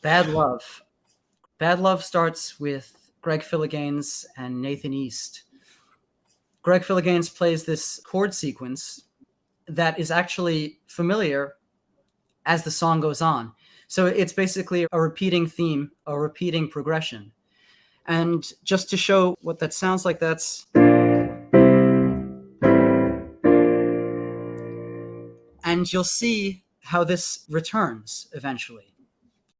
Bad Love. Bad Love starts with Greg Philliganes and Nathan East. Greg Philliganes plays this chord sequence that is actually familiar as the song goes on. So it's basically a repeating theme, a repeating progression. And just to show what that sounds like, that's... And you'll see how this returns eventually.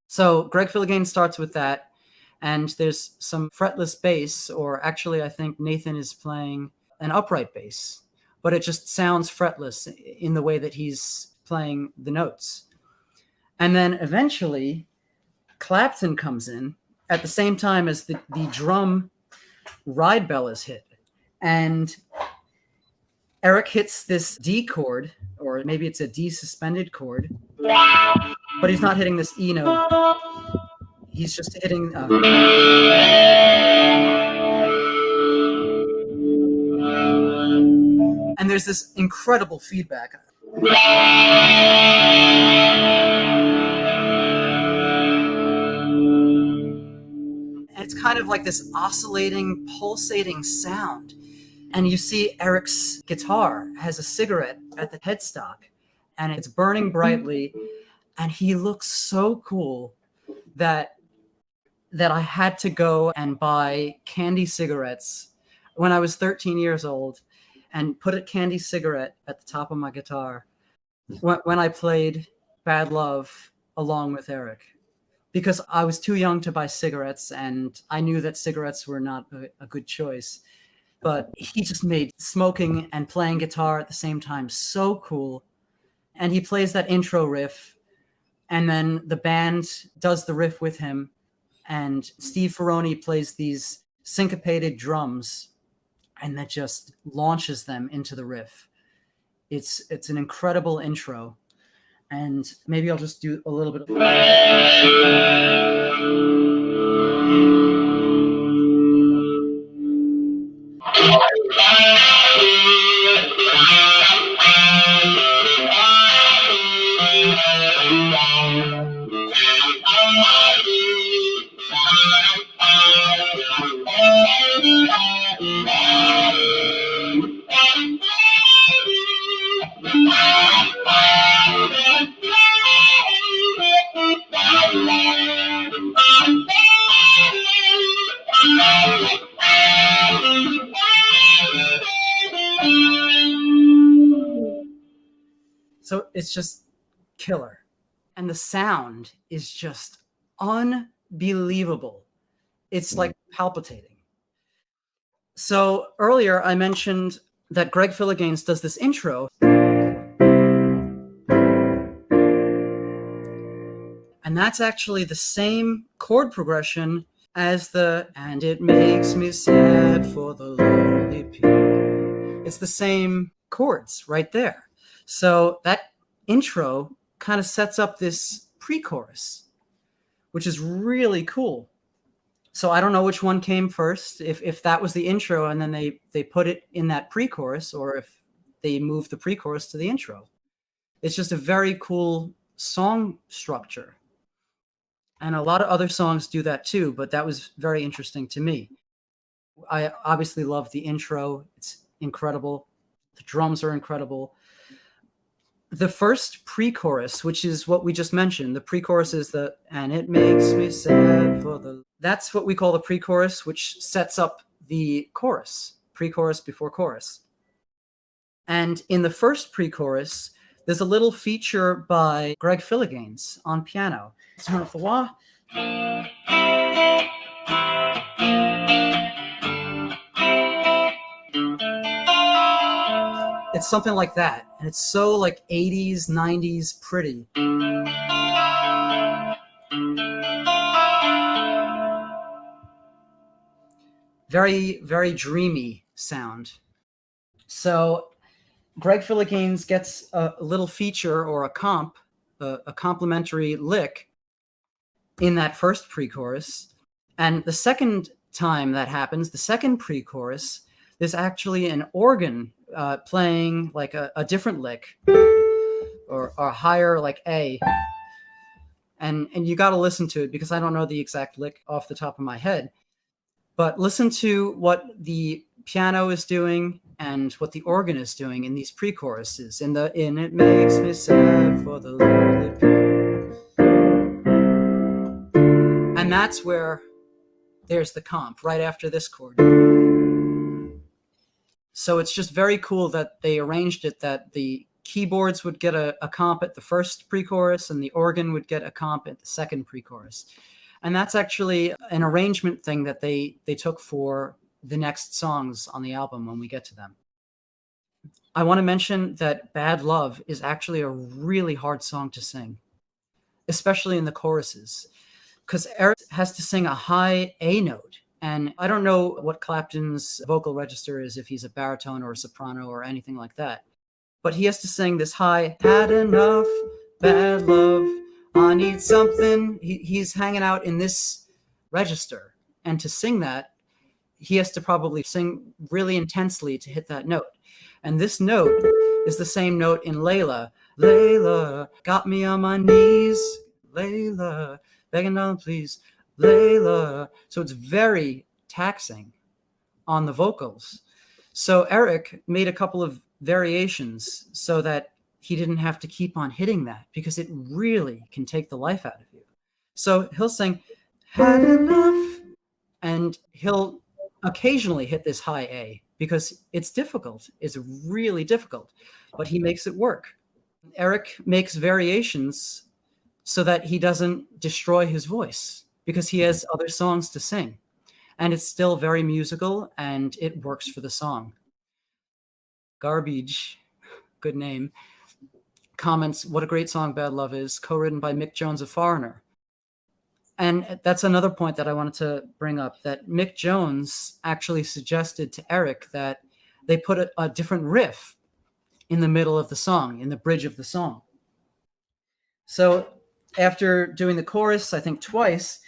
So Greg Philliganes starts with that, and there's some fretless bass, or actually I think Nathan is playing an upright bass, but it just sounds fretless in the way that he's playing the notes. And then eventually Clapton comes in at the same time as the drum ride bell is hit. And Eric hits this D chord, or maybe it's a D suspended chord, but he's not hitting this E note. He's just hitting... and there's this incredible feedback. And it's kind of like this oscillating, pulsating sound. And you see Eric's guitar has a cigarette at the headstock, and it's burning brightly, and he looks so cool that I had to go and buy candy cigarettes when I was 13 years old and put a candy cigarette at the top of my guitar when I played Bad Love along with Eric, because I was too young to buy cigarettes, and I knew that cigarettes were not a good choice. But he just made smoking and playing guitar at the same time so cool. And he plays that intro riff, and then the band does the riff with him, and Steve Ferroni plays these syncopated drums, and that just launches them into the riff. It's an incredible intro. And maybe I'll just do a little bit of... So it's just killer. And the sound is just unbelievable. It's like palpitating. So earlier I mentioned that Greg Philliganes does this intro. And that's actually the same chord progression as the "and it makes me sad for the lonely people." It's the same chords right there. So that intro kind of sets up this pre-chorus, which is really cool. So I don't know which one came first, if that was the intro and then they put it in that pre-chorus, or if they moved the pre-chorus to the intro. It's just a very cool song structure. And a lot of other songs do that too, but that was very interesting to me. I obviously love the intro. It's incredible. The drums are incredible. The first pre-chorus, which is what we just mentioned, the pre-chorus is the "and it makes me sad for the..." That's what we call the pre-chorus, which sets up the chorus, pre-chorus before chorus. And in the first pre-chorus, there's a little feature by Greg Philliganes on piano. Turn off the wah. It's something like that. And it's so like 80s, 90s pretty. Very, very dreamy sound. So Greg Philliganes gets a little feature or a complimentary lick in that first pre-chorus. And the second time that happens, the second pre-chorus, there's actually an organ playing like a different lick, or higher, like A. And you got to listen to it because I don't know the exact lick off the top of my head. But listen to what the piano is doing and what the organ is doing in these pre-choruses. In it makes me sad for the lonely people. And that's where there's the comp right after this chord. So it's just very cool that they arranged it that the keyboards would get a comp at the first pre-chorus and the organ would get a comp at the second pre-chorus. And that's actually an arrangement thing that they took for the next songs on the album when we get to them. I want to mention that Bad Love is actually a really hard song to sing, especially in the choruses, because Eric has to sing a high A note. And I don't know what Clapton's vocal register is, if he's a baritone or a soprano or anything like that. But he has to sing this high, had enough, bad love, I need something. He's hanging out in this register. And to sing that, he has to probably sing really intensely to hit that note. And this note is the same note in Layla. Layla, got me on my knees. Layla, begging down, please. Layla. So it's very taxing on the vocals. So Eric made a couple of variations so that he didn't have to keep on hitting that because it really can take the life out of you. So he'll sing, had enough, and he'll occasionally hit this high A because it's difficult. It's really difficult, but he makes it work. Eric makes variations so that he doesn't destroy his voice because he has other songs to sing. And it's still very musical and it works for the song. Garbage, good name, comments, what a great song Bad Love is, co-written by Mick Jones of Foreigner. And that's another point that I wanted to bring up, that Mick Jones actually suggested to Eric that they put a different riff in the middle of the song, in the bridge of the song. So after doing the chorus, I think twice,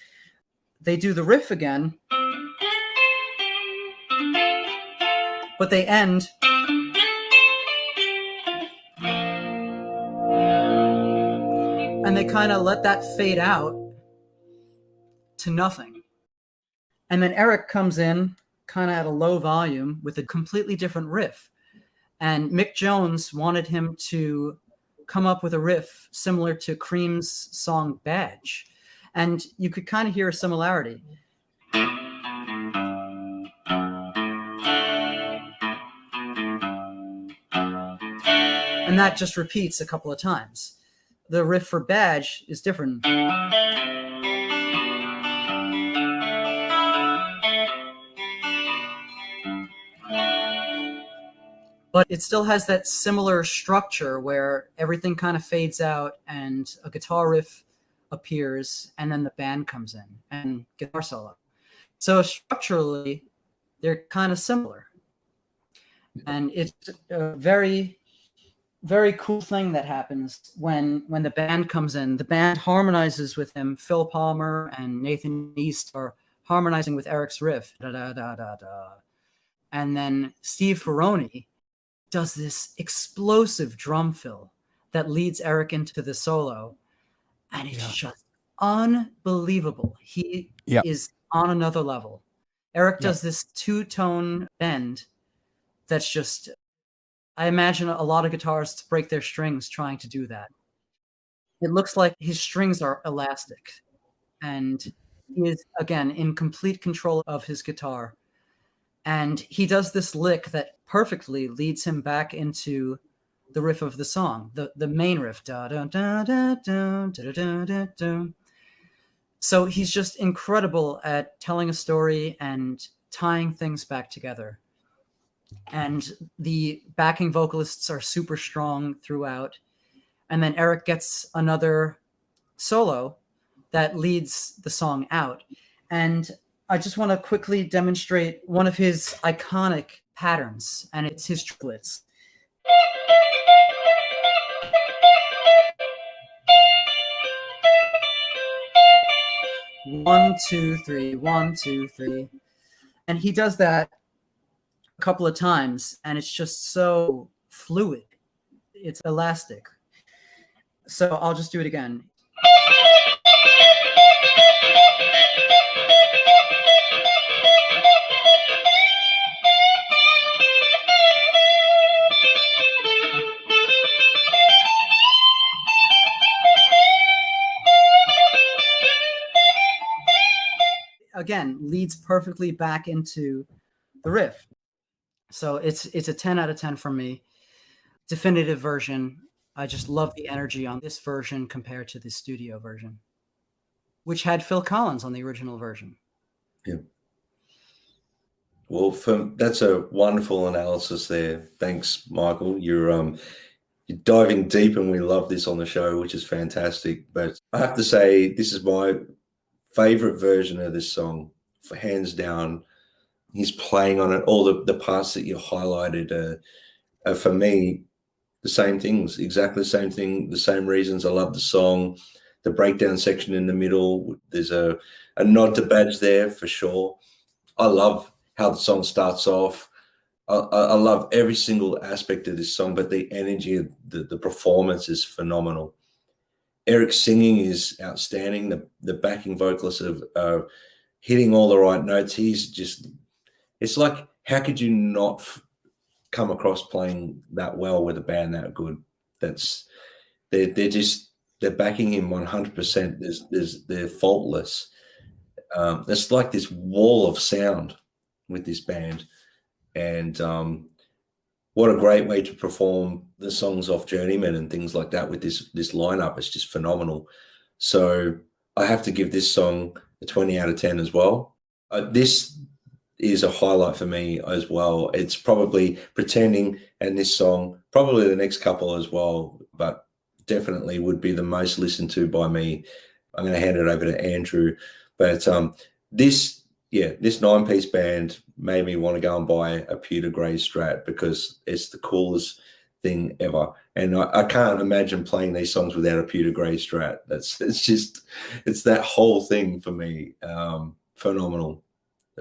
they do the riff again, but they end and they kind of let that fade out to nothing. And then Eric comes in kind of at a low volume with a completely different riff. And Mick Jones wanted him to come up with a riff similar to Cream's song Badge. And you could kind of hear a similarity. And that just repeats a couple of times. The riff for Badge is different. But it still has that similar structure where everything kind of fades out and a guitar riff appears and then the band comes in and guitar solo. So structurally, they're kind of similar. And it's a very, very cool thing that happens when the band comes in. The band harmonizes with him. Phil Palmer and Nathan East are harmonizing with Eric's riff. Da, da, da, da, da. And then Steve Ferroni does this explosive drum fill that leads Eric into the solo. And it's just unbelievable. He is on another level. Eric does this two-tone bend that's just, I imagine a lot of guitarists break their strings trying to do that. It looks like his strings are elastic. And he is, again, in complete control of his guitar. And he does this lick that perfectly leads him back into the riff of the song, the main riff. Da, da, da, da, da, da, da, da, da. So he's just incredible at telling a story and tying things back together. And the backing vocalists are super strong throughout. And then Eric gets another solo that leads the song out. And I just want to quickly demonstrate one of his iconic patterns, and it's his triplets. One, two, three, 1, 2, 3. And he does that a couple of times, and it's just so fluid. It's elastic. So I'll just do it again. again leads perfectly back into the riff. So it's a 10 out of 10 for me. Definitive version. I just love the energy on this version compared to the studio version, which had Phil Collins on the original version. Yeah. Well, that's a wonderful analysis there. Thanks, Michael. You're diving deep, and we love this on the show, which is fantastic. But I have to say, this is my favorite version of this song, for hands down. He's playing on it. All the parts that you highlighted are for me the same things, exactly the same thing, the same reasons I love the song. The breakdown section in the middle, there's a nod to Badge there for sure. I love how the song starts off. I love every single aspect of this song, but the energy, the performance is phenomenal. Eric's singing is outstanding. The backing vocalists are hitting all the right notes. It's like, how could you not come across playing that well with a band that good? They're backing him 100%. They're faultless. It's like this wall of sound with this band. And what a great way to perform the songs off Journeyman and things like that with this lineup. It's just phenomenal. So I have to give this song a 20 out of 10 as well. This is a highlight for me as well. It's probably Pretending and this song, probably the next couple as well, but definitely would be the most listened to by me. I'm going to hand it over to Andrew. But this 9-piece band made me want to go and buy a pewter grey Strat because it's the coolest thing ever. And I can't imagine playing these songs without a pewter grey Strat. It's that whole thing for me. Phenomenal.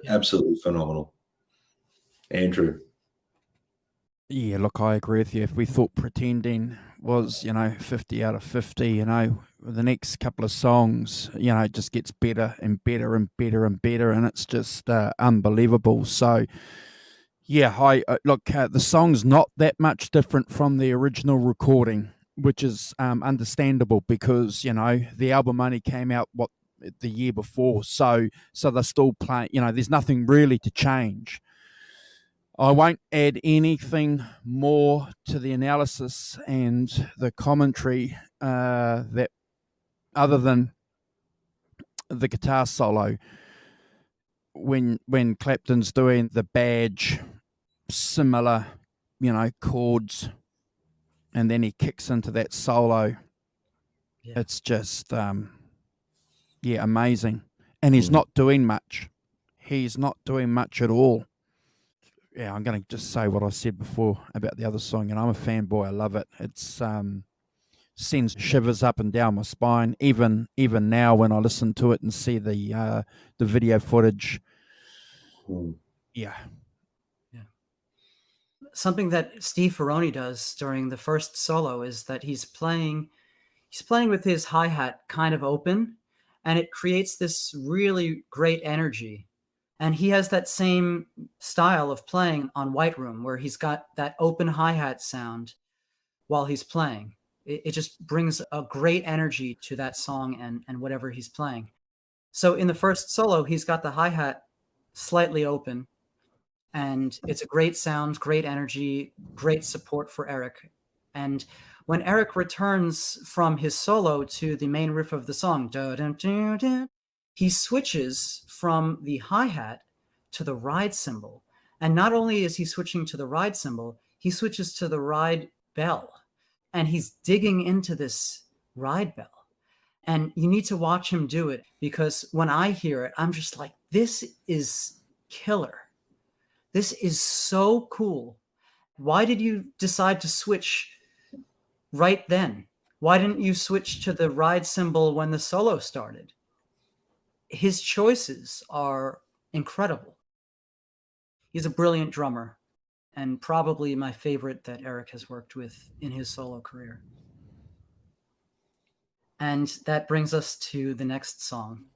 Yeah. Absolutely phenomenal. Andrew. Yeah, look, I agree with you. If we thought Pretending was, 50 out of 50, the next couple of songs, it just gets better and better and better and better, and it's just unbelievable. So, yeah, the song's not that much different from the original recording, which is understandable because, the album only came out, the year before. So they're still playing, there's nothing really to change. I won't add anything more to the analysis and the commentary that other than the guitar solo when Clapton's doing the Badge, similar, chords, and then he kicks into that solo. Yeah. It's just, amazing. And he's not doing much. He's not doing much at all. Yeah, I'm going to just say what I said before about the other song, and I'm a fanboy. I love it. It's sends shivers up and down my spine. Even now, when I listen to it and see the video footage, yeah. Something that Steve Ferroni does during the first solo is that he's playing with his hi-hat kind of open, and it creates this really great energy. And he has that same style of playing on White Room, where he's got that open hi-hat sound while he's playing. It just brings a great energy to that song and whatever he's playing. So in the first solo, he's got the hi-hat slightly open, and it's a great sound, great energy, great support for Eric. And when Eric returns from his solo to the main riff of the song, he switches from the hi-hat to the ride cymbal. And not only is he switching to the ride cymbal, he switches to the ride bell. And he's digging into this ride bell. And you need to watch him do it, because when I hear it, I'm just like, this is killer. This is so cool. Why did you decide to switch right then? Why didn't you switch to the ride cymbal when the solo started? His choices are incredible. He's a brilliant drummer, and probably my favorite that Eric has worked with in his solo career. And that brings us to the next song,